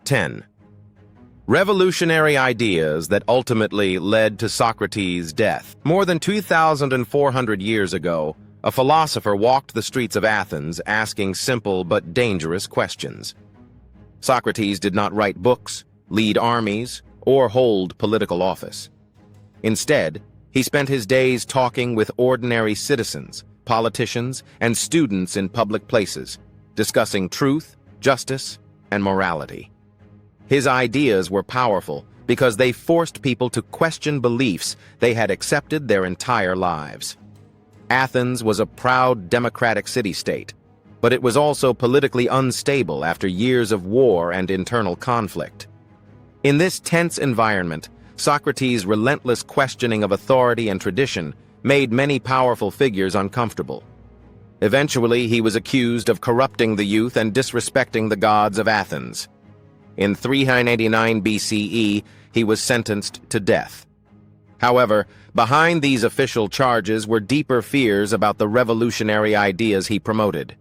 10. Revolutionary ideas that ultimately led to Socrates' death. More than 2,400 years ago, a philosopher walked the streets of Athens asking simple but dangerous questions. Socrates did not write books, lead armies, or hold political office. Instead, he spent his days talking with ordinary citizens, politicians, and students in public places, discussing truth, justice, and morality. His ideas were powerful because they forced people to question beliefs they had accepted their entire lives. Athens was a proud democratic city-state, but it was also politically unstable after years of war and internal conflict. In this tense environment, Socrates' relentless questioning of authority and tradition made many powerful figures uncomfortable. Eventually, he was accused of corrupting the youth and disrespecting the gods of Athens. In 389 BCE, he was sentenced to death. However, behind these official charges were deeper fears about the revolutionary ideas he promoted.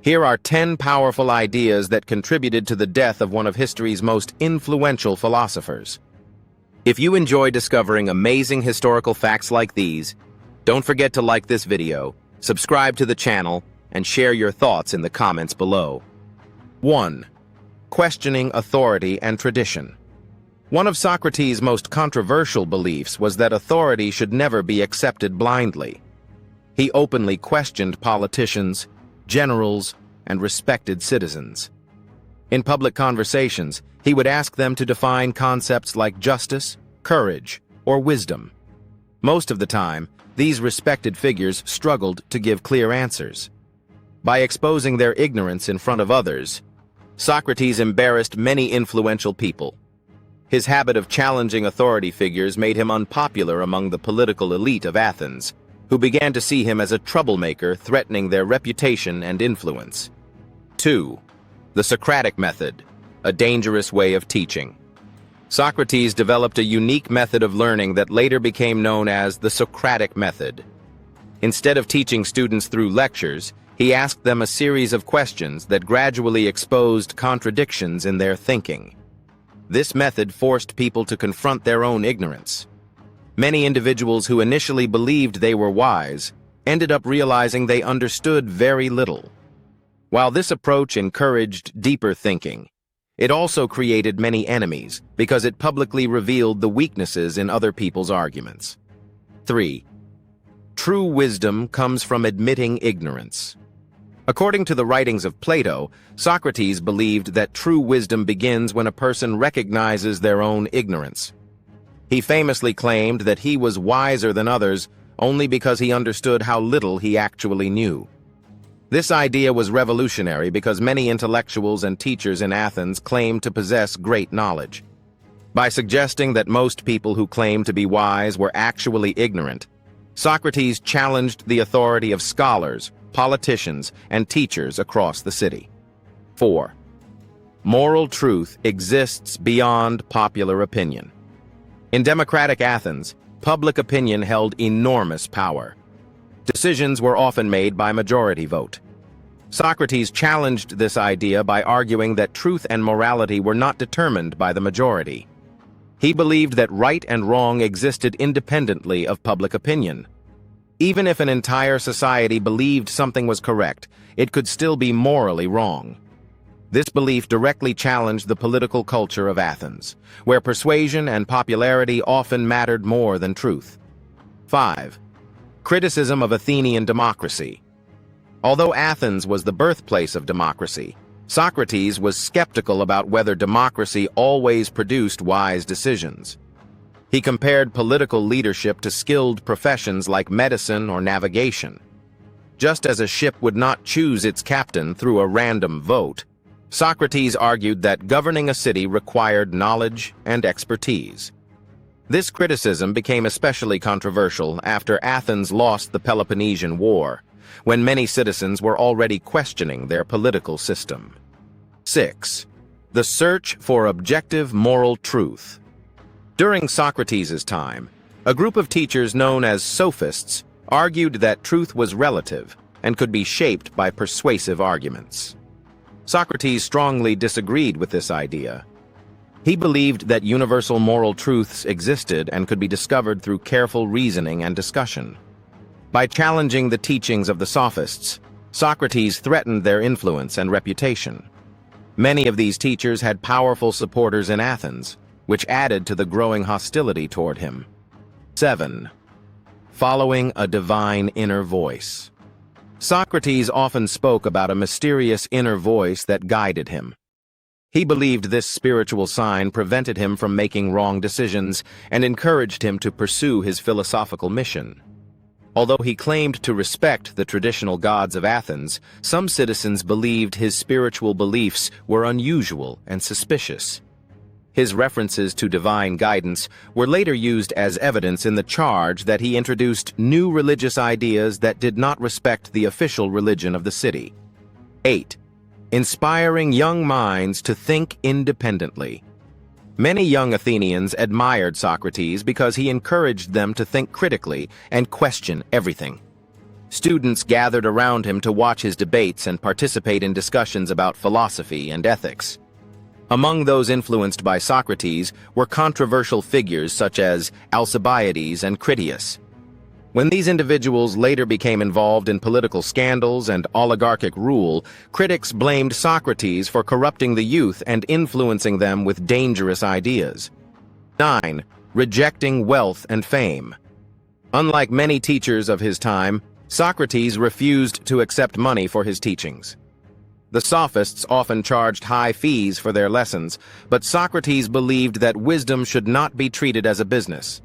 Here are 10 powerful ideas that contributed to the death of one of history's most influential philosophers. If you enjoy discovering amazing historical facts like these, don't forget to like this video, subscribe to the channel, and share your thoughts in the comments below. 1. Questioning authority and tradition. One of Socrates' most controversial beliefs was that authority should never be accepted blindly. He openly questioned politicians, generals, and respected citizens. In public conversations, he would ask them to define concepts like justice, courage, or wisdom. Most of the time, these respected figures struggled to give clear answers. By exposing their ignorance in front of others, Socrates embarrassed many influential people. His habit of challenging authority figures made him unpopular among the political elite of Athens, who began to see him as a troublemaker threatening their reputation and influence. 2. The Socratic method, a dangerous way of teaching. Socrates developed a unique method of learning that later became known as the Socratic method. Instead of teaching students through lectures, he asked them a series of questions that gradually exposed contradictions in their thinking. This method forced people to confront their own ignorance. Many individuals who initially believed they were wise ended up realizing they understood very little. While this approach encouraged deeper thinking, it also created many enemies because it publicly revealed the weaknesses in other people's arguments. 3. True wisdom comes from admitting ignorance. According to the writings of Plato, Socrates believed that true wisdom begins when a person recognizes their own ignorance. He famously claimed that he was wiser than others only because he understood how little he actually knew. This idea was revolutionary because many intellectuals and teachers in Athens claimed to possess great knowledge. By suggesting that most people who claimed to be wise were actually ignorant, Socrates challenged the authority of scholars, politicians, and teachers across the city. 4. Moral truth exists beyond popular opinion. In democratic Athens, public opinion held enormous power. Decisions were often made by majority vote. Socrates challenged this idea by arguing that truth and morality were not determined by the majority. He believed that right and wrong existed independently of public opinion. Even if an entire society believed something was correct, it could still be morally wrong. This belief directly challenged the political culture of Athens, where persuasion and popularity often mattered more than truth. 5. Criticism of Athenian democracy. Although Athens was the birthplace of democracy, Socrates was skeptical about whether democracy always produced wise decisions. He compared political leadership to skilled professions like medicine or navigation. Just as a ship would not choose its captain through a random vote, Socrates argued that governing a city required knowledge and expertise. This criticism became especially controversial after Athens lost the Peloponnesian War, when many citizens were already questioning their political system. 6. The search for objective moral truth. During Socrates' time, a group of teachers known as sophists argued that truth was relative and could be shaped by persuasive arguments. Socrates strongly disagreed with this idea. He believed that universal moral truths existed and could be discovered through careful reasoning and discussion. By challenging the teachings of the Sophists, Socrates threatened their influence and reputation. Many of these teachers had powerful supporters in Athens, which added to the growing hostility toward him. 7. Following a divine inner voice. Socrates often spoke about a mysterious inner voice that guided him. He believed this spiritual sign prevented him from making wrong decisions and encouraged him to pursue his philosophical mission. Although he claimed to respect the traditional gods of Athens, some citizens believed his spiritual beliefs were unusual and suspicious. His references to divine guidance were later used as evidence in the charge that he introduced new religious ideas that did not respect the official religion of the city. 8. Inspiring young minds to think independently. Many young Athenians admired Socrates because he encouraged them to think critically and question everything. Students gathered around him to watch his debates and participate in discussions about philosophy and ethics. Among those influenced by Socrates were controversial figures such as Alcibiades and Critias. When these individuals later became involved in political scandals and oligarchic rule, critics blamed Socrates for corrupting the youth and influencing them with dangerous ideas. 9. Rejecting wealth and fame. Unlike many teachers of his time, Socrates refused to accept money for his teachings. The Sophists often charged high fees for their lessons, but Socrates believed that wisdom should not be treated as a business.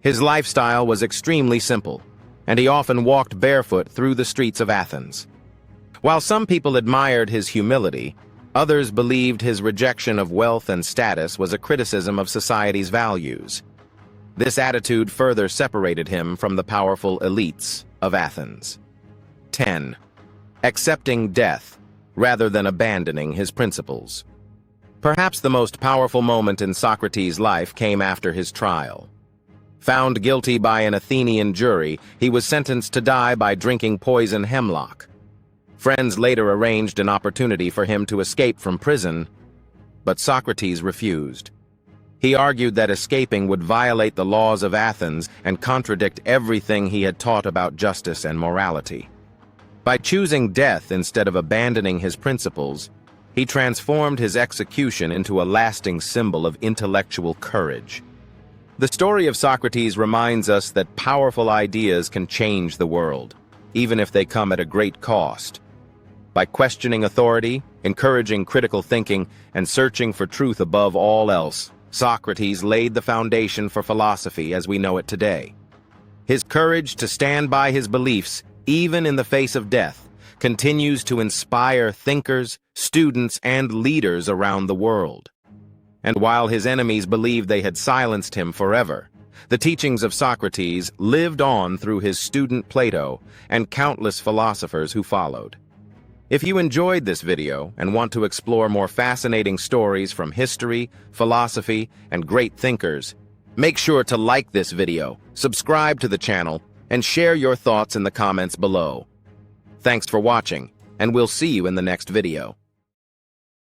His lifestyle was extremely simple, and he often walked barefoot through the streets of Athens. While some people admired his humility, others believed his rejection of wealth and status was a criticism of society's values. This attitude further separated him from the powerful elites of Athens. 10. Accepting death rather than abandoning his principles. Perhaps the most powerful moment in Socrates' life came after his trial. Found guilty by an Athenian jury, he was sentenced to die by drinking poison hemlock. Friends later arranged an opportunity for him to escape from prison, but Socrates refused. He argued that escaping would violate the laws of Athens and contradict everything he had taught about justice and morality. By choosing death instead of abandoning his principles, he transformed his execution into a lasting symbol of intellectual courage. The story of Socrates reminds us that powerful ideas can change the world, even if they come at a great cost. By questioning authority, encouraging critical thinking, and searching for truth above all else, Socrates laid the foundation for philosophy as we know it today. His courage to stand by his beliefs, even in the face of death, continues to inspire thinkers, students, and leaders around the world. And while his enemies believed they had silenced him forever, the teachings of Socrates lived on through his student Plato and countless philosophers who followed. If you enjoyed this video and want to explore more fascinating stories from history, philosophy, and great thinkers, make sure to like this video, subscribe to the channel, and share your thoughts in the comments below. Thanks for watching, and we'll see you in the next video.